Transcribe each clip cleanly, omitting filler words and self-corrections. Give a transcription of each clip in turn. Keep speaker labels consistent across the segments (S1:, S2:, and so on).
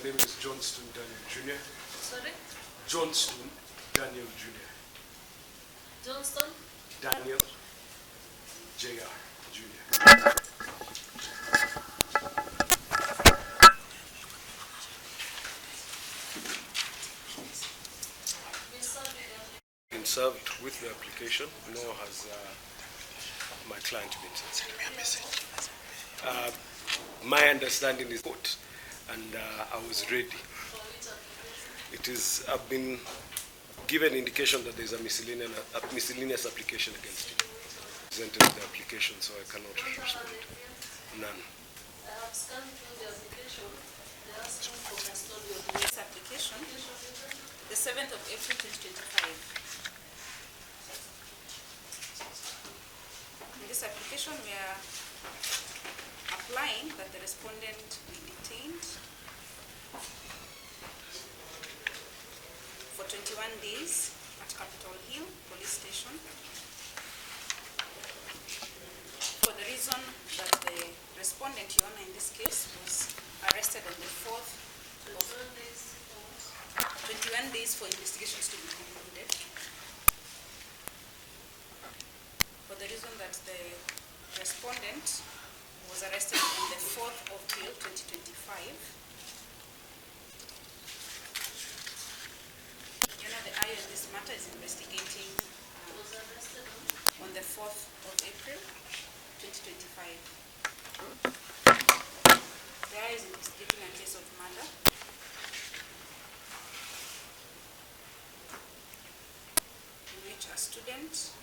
S1: My name is Johnston Daniel Jr.
S2: Sorry?
S1: Johnston Daniel Jr.
S2: Johnston?
S1: Daniel J.R. Jr. Been served with the application, nor has my client been sent me a message. My understanding is court, and I was ready. It is, I've been given indication that there's a miscellaneous application against him. Presented the application, so I cannot respond. None.
S2: I have scanned through the application. They asked me for custodial.
S3: This application, the 7th of April 2025. In this application, we are applying that the respondent be detained for 21 days at Capitol Hill Police Station for the reason that the respondent, Your Honor, in this case, was arrested on the 4th of 21 days for investigations to be concluded. For the reason that the respondent was arrested on the 4th of April 2025. You know, the IO in this matter is investigating on the 4th of April 2025. The IO is investigating a case of murder in which a student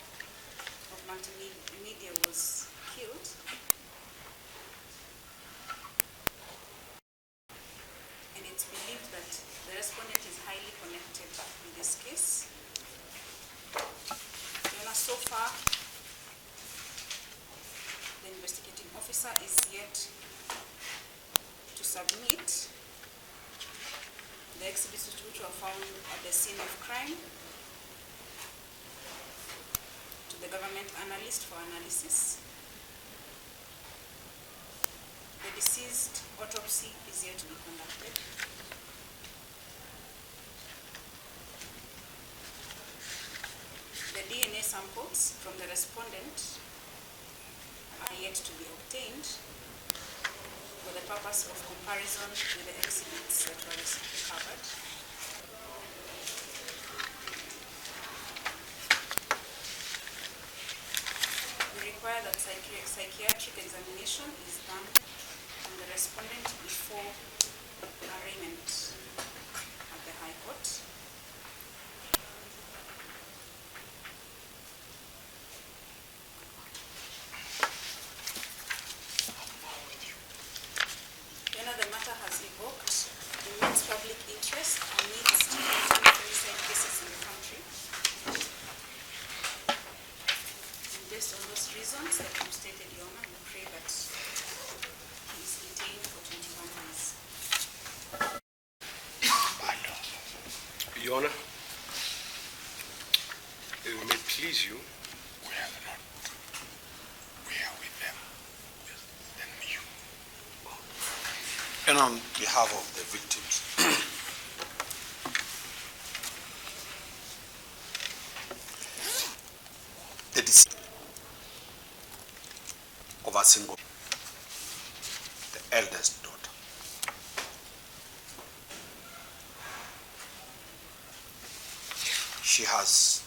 S3: of multimedia was killed. And it's believed that the respondent is highly connected in this case. So far, the investigating officer is yet to submit the exhibits which were found at the scene of crime to the government analyst for analysis. The deceased autopsy is yet to be conducted. The DNA samples from the respondent are yet to be obtained for the purpose of comparison with the exhibits that were recently covered. We require that psychiatric examination is done on the respondent before arraignment at the High Court. The matter has evoked immense public interest and needs to continue femicide cases in the country. And based on those reasons that you stated, Your Honor, we pray that he is detained for 21 days.
S1: Your Honor, it may please you.
S4: And on behalf of the victims, the deceased of a single, the eldest daughter. She has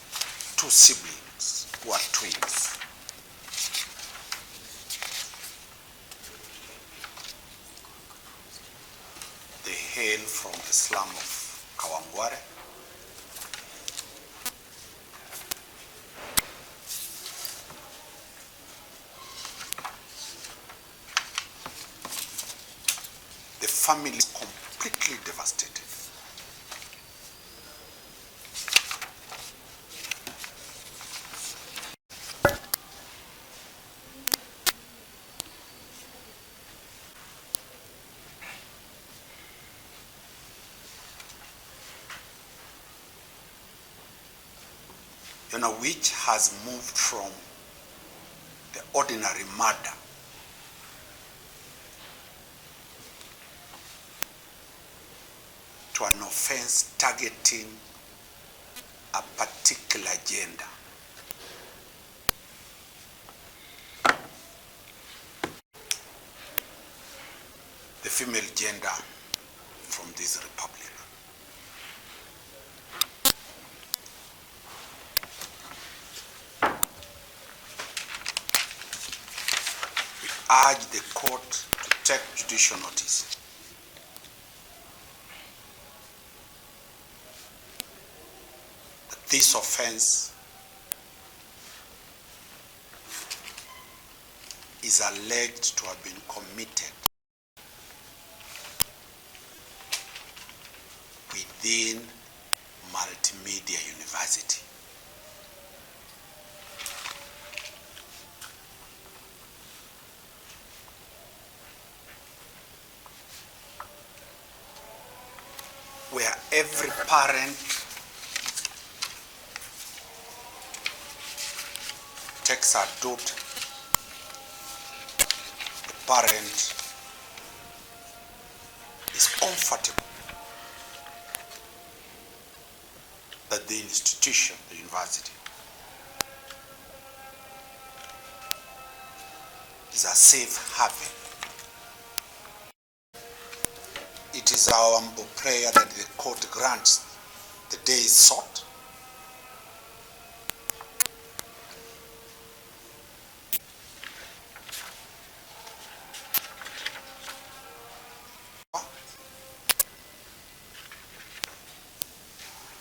S4: two siblings who are twins. hail from the slum of Kawangware. The family is completely devastated. You know, which has moved from the ordinary murder to an offense targeting a particular gender. The female gender from this republic. We urge the court to take judicial notice that this offense is alleged to have been committed within Multimedia University. Where every parent takes her daughter, the parent is comfortable that the institution, the university, is a safe haven. It is our humble prayer that the court grants the day is sought.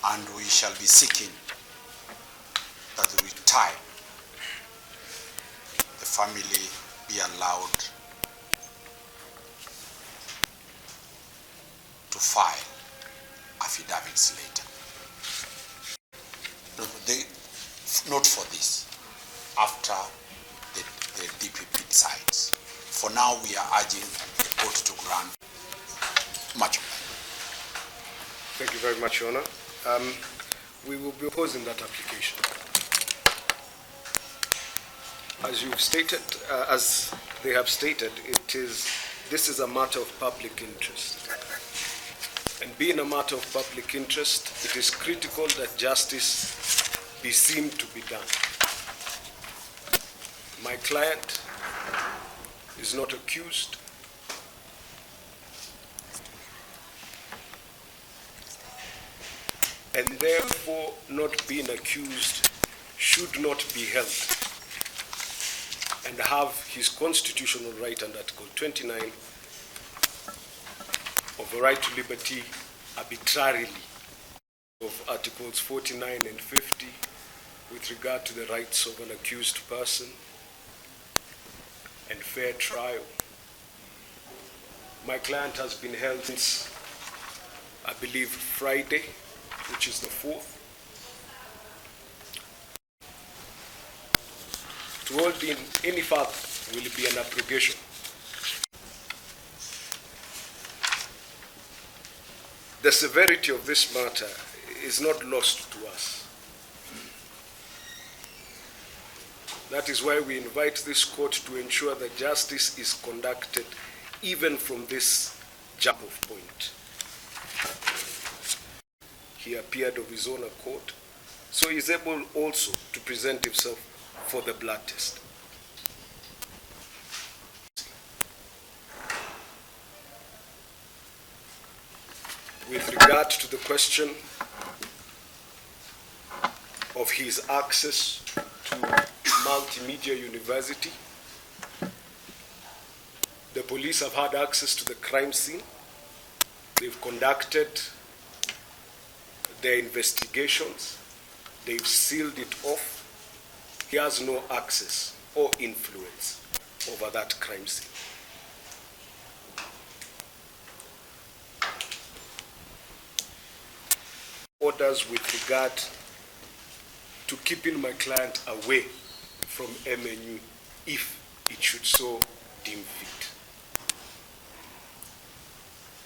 S4: And we shall be seeking that with time the family be allowed to file affidavits later. Not for this, after the DPP decides. For now, we are urging the court to grant much of that.
S1: Thank you very much, Your Honor. We will be opposing that application. As you've stated, as they have stated, this is a matter of public interest. And being a matter of public interest, it is critical that justice be seen to be done. My client is not accused. And therefore, not being accused should not be held and have his constitutional right under Article 29 of a right to liberty arbitrarily of Articles 49 and 50 with regard to the rights of an accused person and fair trial. My client has been held since, I believe, Friday, which is the 4th. To hold in any further will be an abrogation. The severity of this matter is not lost to us. That is why we invite this court to ensure that justice is conducted even from this jump-off point. He appeared of his own accord, so he is able also to present himself for the blood test. With regard to the question of his access to Multimedia University, the police have had access to the crime scene, They've conducted their investigations. They've sealed it off. He has no access or influence over that crime scene. Orders with regard to keeping my client away from MNU if it should so deem fit.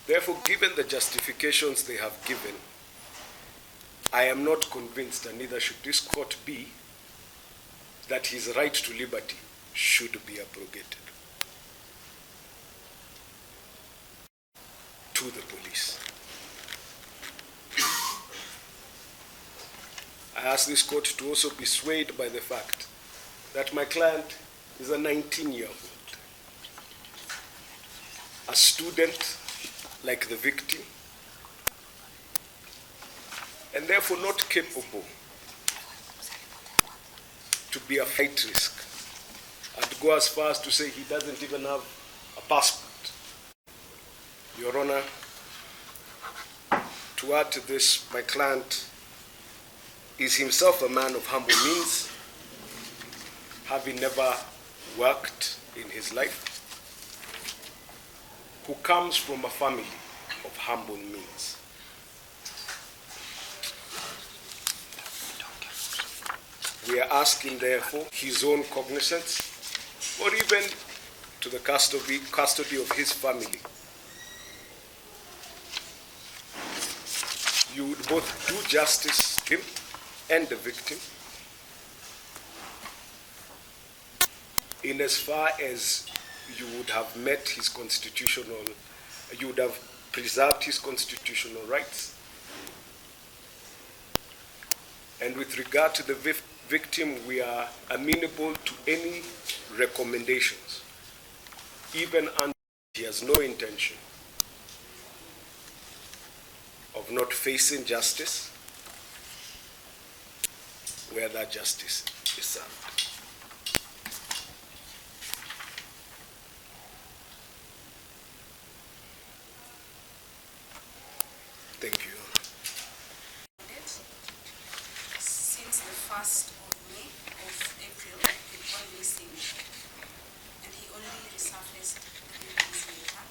S1: Therefore, given the justifications they have given, I am not convinced, and neither should this court be, that his right to liberty should be abrogated to the police. I ask this court to also be swayed by the fact that my client is a 19-year-old, a student like the victim, and therefore not capable to be a flight risk. I'd go as far as to say he doesn't even have a passport. Your Honor, to add to this, my client is himself a man of humble means, having never worked in his life, who comes from a family of humble means. We are asking, therefore, his own cognizance, or even to the custody of his family. You would both do justice to him and the victim, in as far as you would have met his constitutional, you would have preserved his constitutional rights. And with regard to the victim, we are amenable to any recommendations, even under he has no intention of not facing justice where that justice is served. Thank you.
S3: Since the 1st of May of April, he gone missing, and he only resurfaced 3 days later.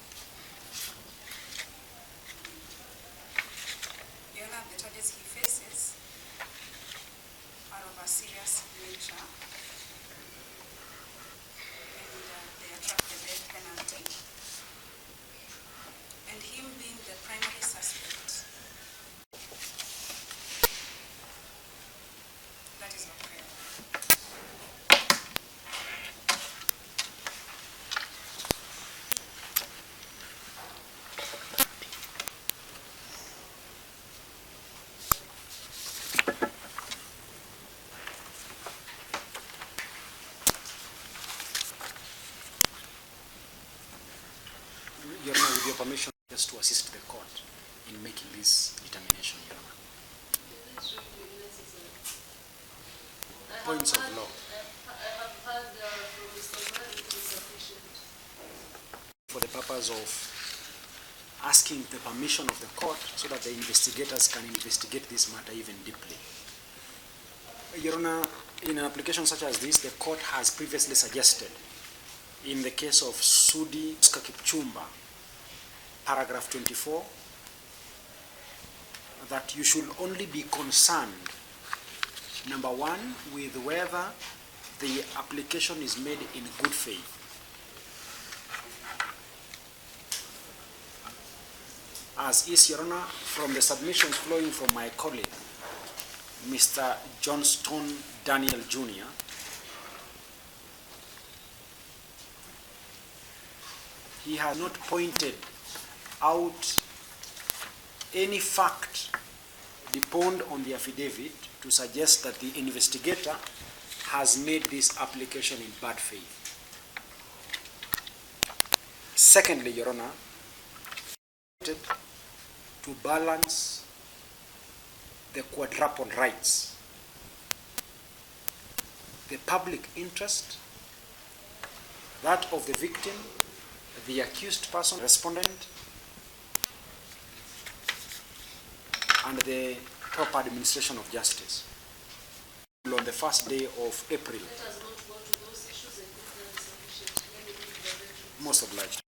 S3: The charges he faces are of a serious nature, and they attract the death penalty. And him being the primary suspect, that is our prayer.
S5: Your Honor, with your permission, just to assist the court in making this determination, Your Honor. Points of law.
S2: I have heard from Mr. Mari it is sufficient.
S5: For the purpose of asking the permission of the court so that the investigators can investigate this matter even deeply. Your Honor, in an application such as this, the court has previously suggested, in the case of Sudi Kipchumba, paragraph 24, that you should only be concerned, number one, with whether the application is made in good faith. As is, Your Honor, from the submissions flowing from my colleague, Mr. Johnston Daniel Jr., he has not pointed out any fact deponed on the affidavit to suggest that the investigator has made this application in bad faith. Secondly, Your Honor, to balance the quadruple rights, the public interest, that of the victim, the accused person, respondent, and the proper administration of justice. On the first day of April.
S2: Let us not go to those issues and if that is sufficient. Let me leave the veterans.
S5: Most obliged.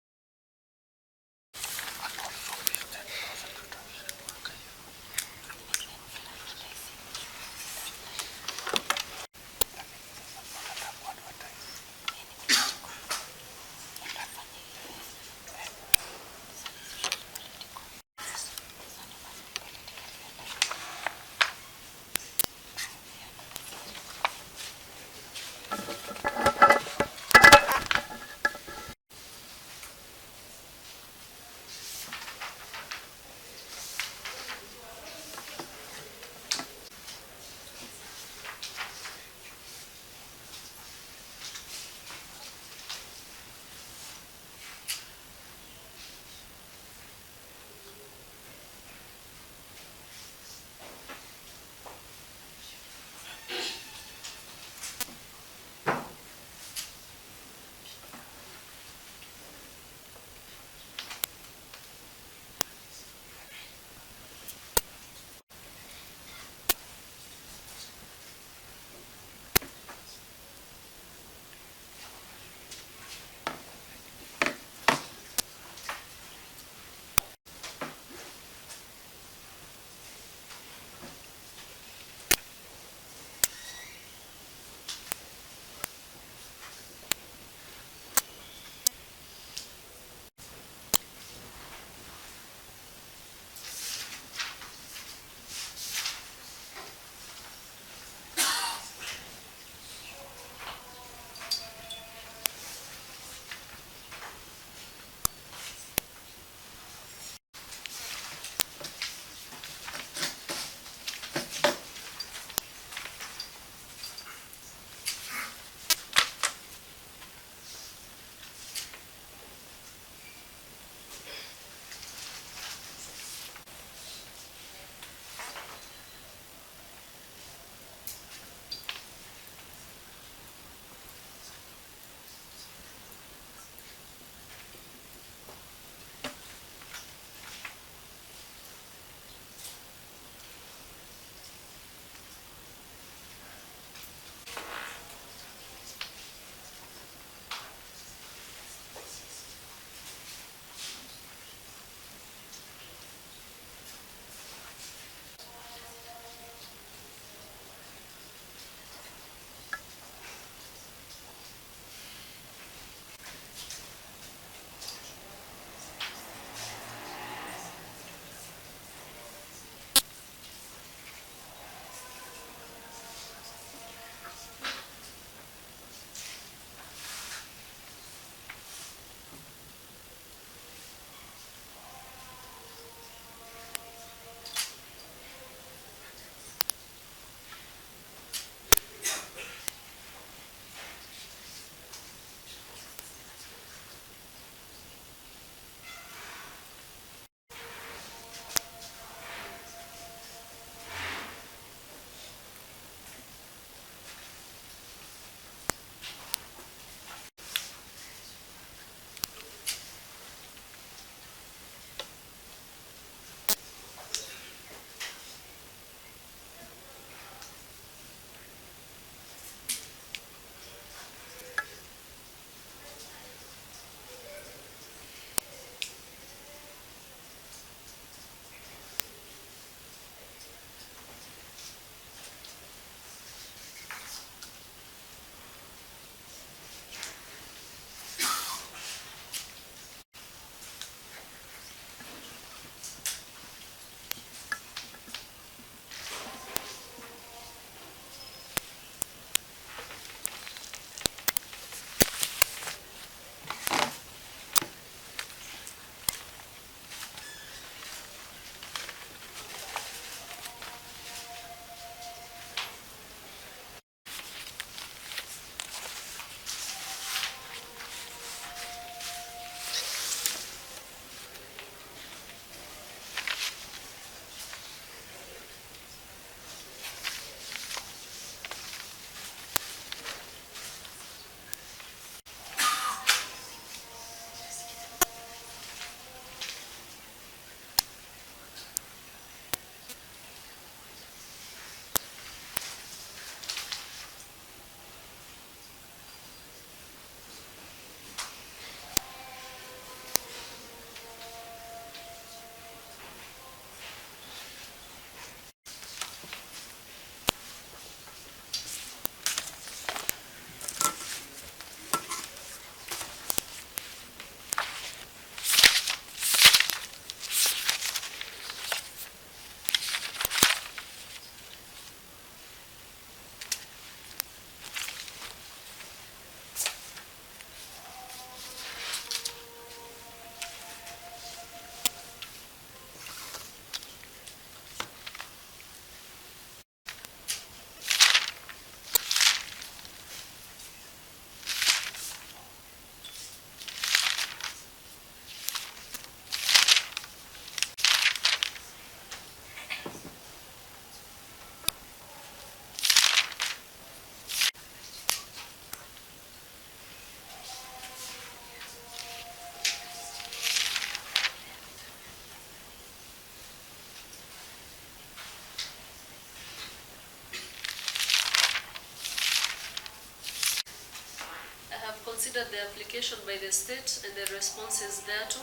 S2: considered the application by the state and the responses thereto.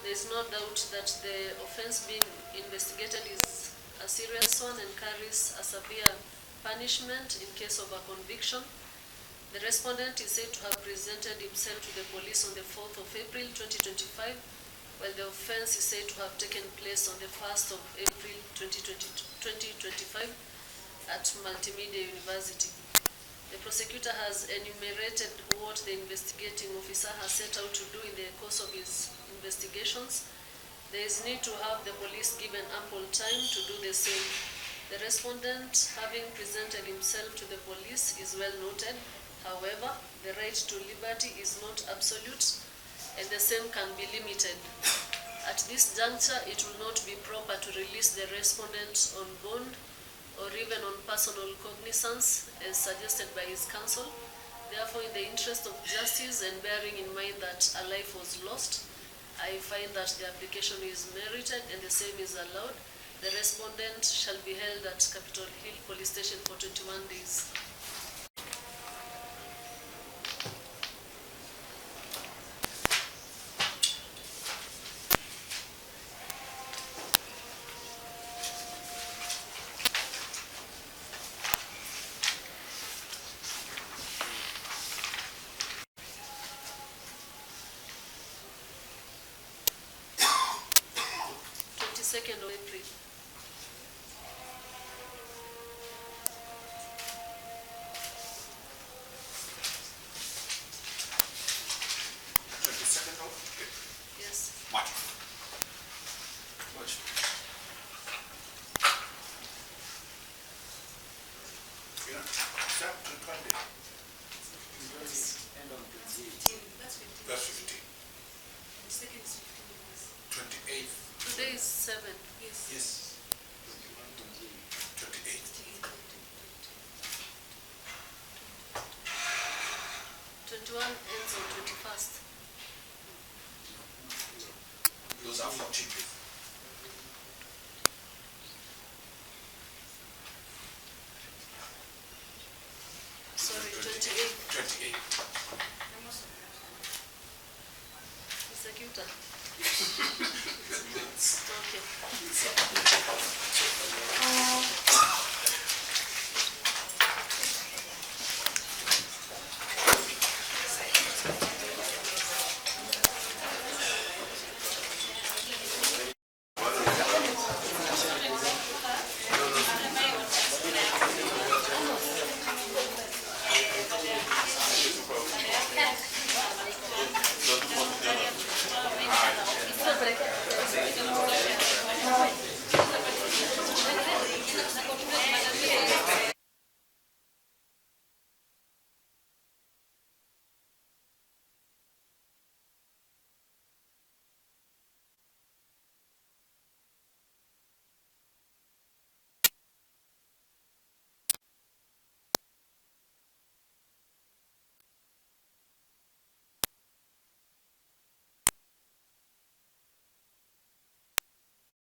S2: There is no doubt that the offense being investigated is a serious one and carries a severe punishment in case of a conviction. The respondent is said to have presented himself to the police on the 4th of April 2025, while the offense is said to have taken place on the 1st of April 2025 at Multimedia University. The prosecutor has enumerated what the investigating officer has set out to do in the course of his investigations. There is need to have the police given ample time to do the same. The respondent, having presented himself to the police, is well noted. However, the right to liberty is not absolute, and the same can be limited. At this juncture, it will not be proper to release the respondent on bond or even on personal cognizance as suggested by his counsel. Therefore, in the interest of justice and bearing in mind that a life was lost, I find that the application is merited and the same is allowed. The respondent shall be held at Capitol Hill Police Station for 21 days. Second of April. Yes.
S4: March.
S3: That's 15. The second is 15.
S4: 28th.
S2: Today is 7.
S4: Yes. 28th.
S2: 21 ends on 21st.
S4: Those are 14 days.
S2: Sorry, 28.
S4: 28.
S2: Prosecutor.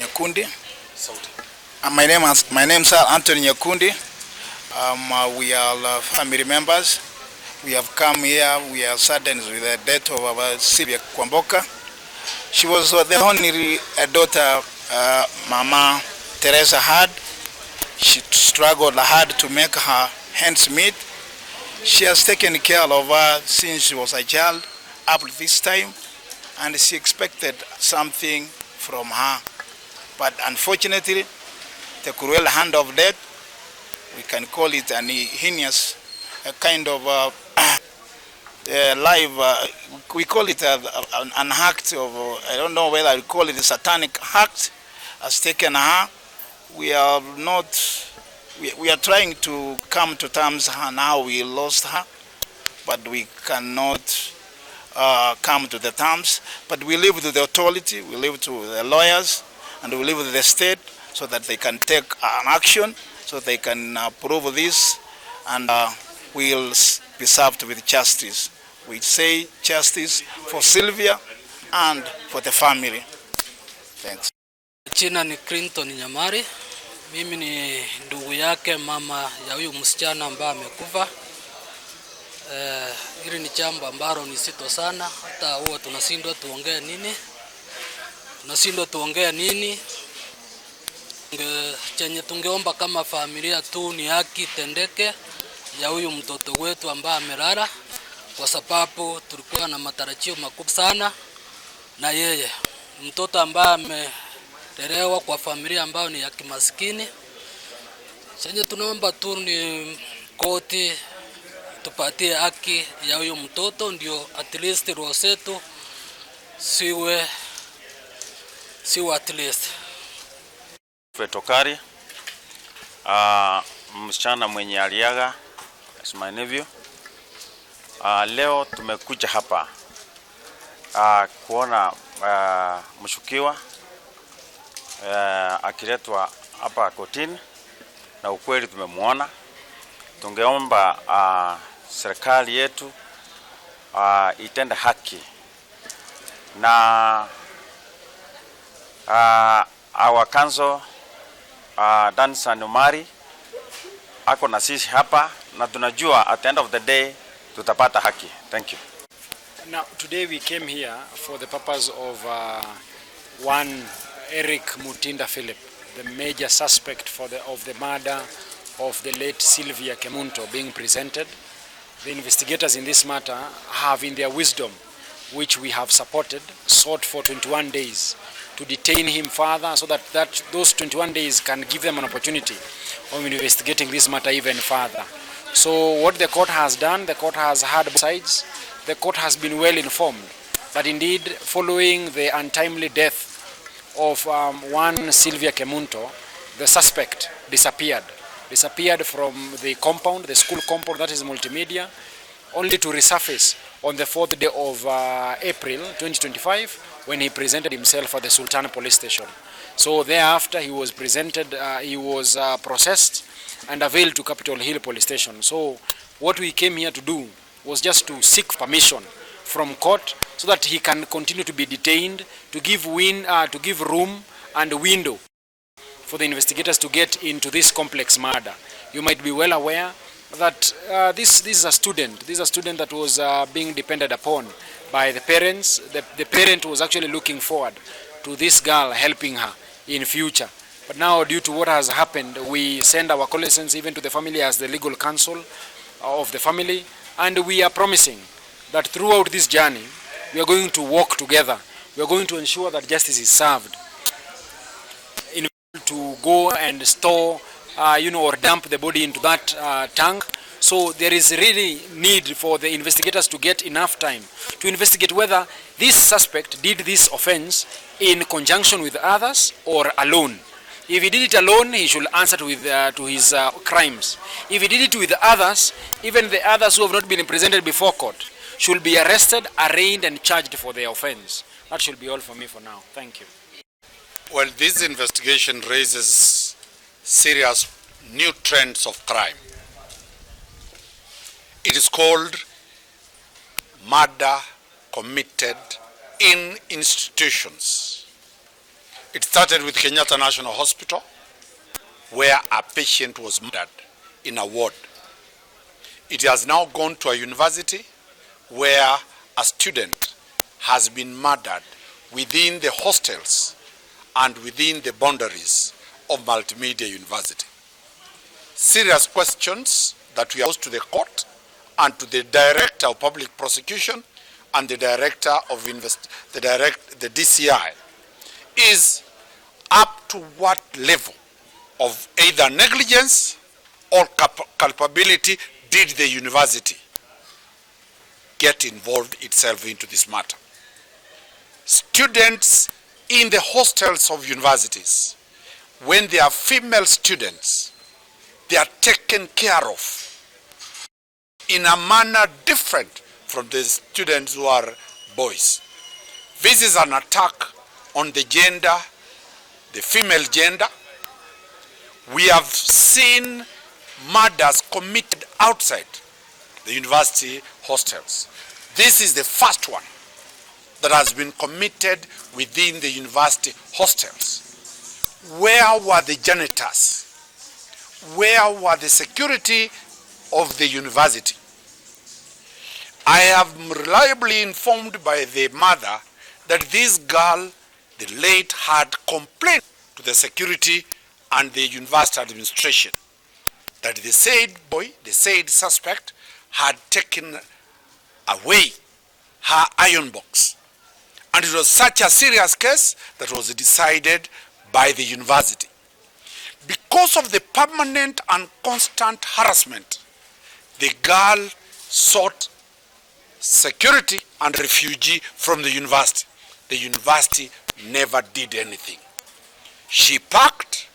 S6: Nyakundi. My name is Anthony Nyakundi. We are family members. We have come here. We are saddened with the death of our Sylvia Kwamboka. She was the only daughter Mama Teresa had. She struggled hard to make her ends meet. She has taken care of her since she was a child up to this time, and she expected something from her. But unfortunately, the cruel hand of death, we can call it an heinous kind of we call it an act of, I don't know whether I call it a satanic act, has taken her. We are trying to come to terms on how we lost her, but we cannot come to the terms. But we live with the authority, we live to the lawyers, and we live with the state so that they can take an action, so they can prove this, and we'll be served with justice. We say justice for Sylvia and for the family. Thanks.
S7: Jina ni Clinton Nyamari. Mimi ni ndugu yake mama ya huyu msichana ambaye amekufa. Hili ni jambo ambalo ni zito sana, hata huwa tunashindwa tuongee nini. Chenye tungeomba kama familia tu ni haki tendeke ya huyu mtoto wetu ambaye amelala, kwa sababu tulikuwa na matarajio makubwa sana na yeye. Mtoto ambaye amelelewa kwa familia ambayo ni ya kimaskini. Chenye tunaomba tu ni koti tupatie haki ya huyo mtoto, ndio at least roho zetu siwe at least.
S8: Tokari, msichana mwenye aliaga, as my nephew. Leo tumekuja hapa kuona mshukiwa akiletwa hapa kotini, na ukweli tumemuona. Tungeomba serikali yetu itende haki, na our council Dansan Umari ako na sisi hapa, na tunajua at the end of the day tutapata haki. Thank you.
S5: Now today we came here for the purpose of one Eric Mutinda Philip, the major suspect of the murder of the late Sylvia Kemunto, being presented. The investigators in this matter have, in their wisdom, which we have supported, sought for 21 days to detain him further, so that those 21 days can give them an opportunity of investigating this matter even further. So what the court has done, the court has heard both sides. The court has been well informed that indeed, following the untimely death of one Sylvia Kemunto, the suspect disappeared from the compound, the school compound, that is multimedia, only to resurface on the 4th day of April 2025 when he presented himself at the Sultan police station. So thereafter he was processed and availed to Capitol Hill police station. So what we came here to do was just to seek permission from court so that he can continue to be detained, to give room and window for the investigators to get into this complex murder. You might be well aware that this is a student. This is a student that was being depended upon by the parents. The parent was actually looking forward to this girl helping her in future. But now, due to what has happened, we send our condolences even to the family as the legal counsel of the family, and we are promising that throughout this journey, we are going to work together. We are going to ensure that justice is served. To go and store, or dump the body into that tank. So there is really need for the investigators to get enough time to investigate whether this suspect did this offense in conjunction with others or alone. If he did it alone, he should answer to his crimes. If he did it with others, even the others who have not been presented before court should be arrested, arraigned, and charged for their offense. That should be all for me for now. Thank you.
S4: Well, this investigation raises serious new trends of crime. It is called murder committed in institutions. It started with Kenyatta National Hospital, where a patient was murdered in a ward. It has now gone to a university where a student has been murdered within the hostels and within the boundaries of Multimedia University. Serious questions that we posed to the court and to the Director of Public Prosecution and the Director of the DCI is up to what level of either negligence or culpability did the university get involved itself into this matter. Students in the hostels of universities, when they are female students, they are taken care of in a manner different from the students who are boys. This is an attack on the gender, the female gender. We have seen murders committed outside the university hostels. This is the first one that has been committed within the university hostels. Where were the janitors? Where were the security of the university? I am reliably informed by the mother that this girl, the late, had complained to the security and the university administration that the said boy, the said suspect, had taken away her iron box. And it was such a serious case that was decided by the university. Because of the permanent and constant harassment, the girl sought security and refugee from the university. The university never did anything. She packed,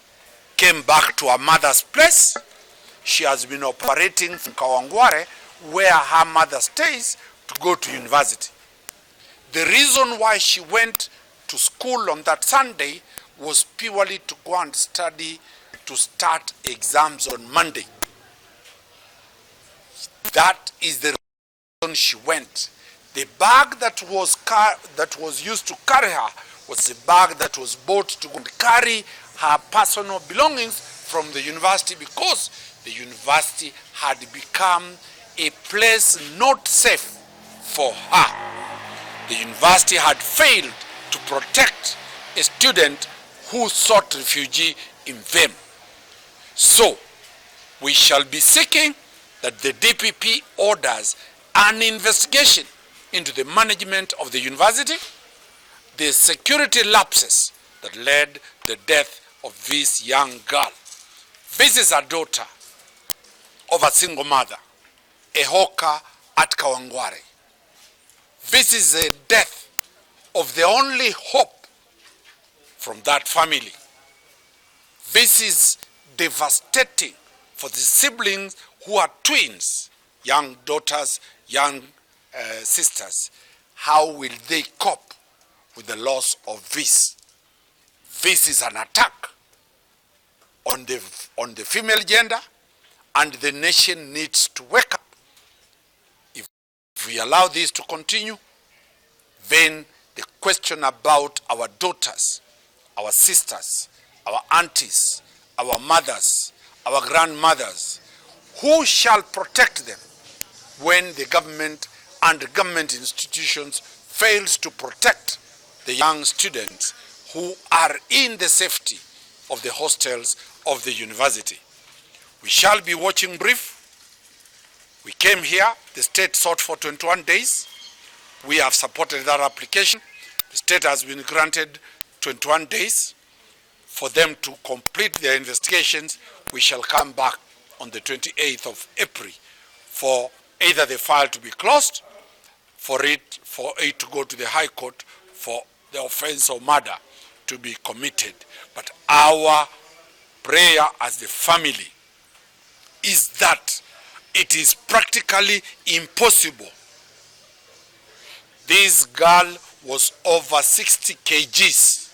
S4: came back to her mother's place. She has been operating from Kawangware, where her mother stays, to go to university. The reason why she went to school on that Sunday was purely to go and study to start exams on Monday. That is the reason she went. The bag that was used to carry her was the bag that was bought to go and carry her personal belongings from the university, because the university had become a place not safe for her. The university had failed to protect a student who sought refuge in them. So, we shall be seeking that the DPP orders an investigation into the management of the university, the security lapses that led the death of this young girl. This is a daughter of a single mother, a hawker at Kawangware. This is the death of the only hope from that family. This is devastating for the siblings who are twins, young daughters, young sisters. How will they cope with the loss of this? This is an attack on the female gender, and the nation needs to wake up. If we allow this to continue, then the question about our daughters, our sisters, our aunties, our mothers, our grandmothers, who shall protect them when the government and the government institutions fails to protect the young students who are in the safety of the hostels of the university? We shall be watching brief. We came here, the state sought for 21 days. We have supported that application. The state has been granted 21 days for them to complete their investigations. We shall come back on the 28th of April for either the file to be closed, for it to go to the High Court, for the offense of murder to be committed. But our prayer as the family is that it is practically impossible. This girl was over 60 kgs.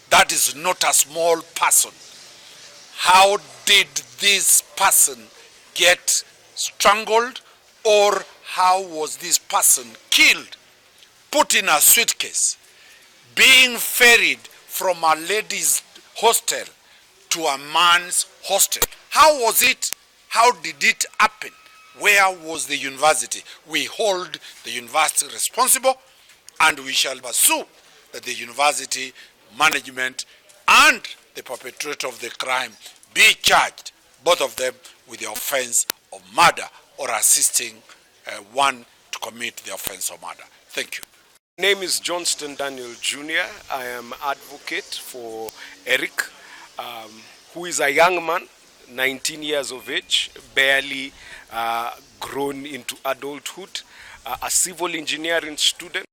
S4: That is not a small person. How did this person get strangled, or how was this person killed, put in a suitcase, being ferried from a lady's hostel to a man's hostel? How was it? How did it happen? Where was the university? We hold the university responsible, and we shall pursue that the university management and the perpetrator of the crime be charged, both of them, with the offense of murder or assisting one to commit the offense of murder. Thank you.
S1: My name is Johnston Daniel Jr. I am advocate for Eric, who is a young man, 19 years of age, barely grown into adulthood, a civil engineering student.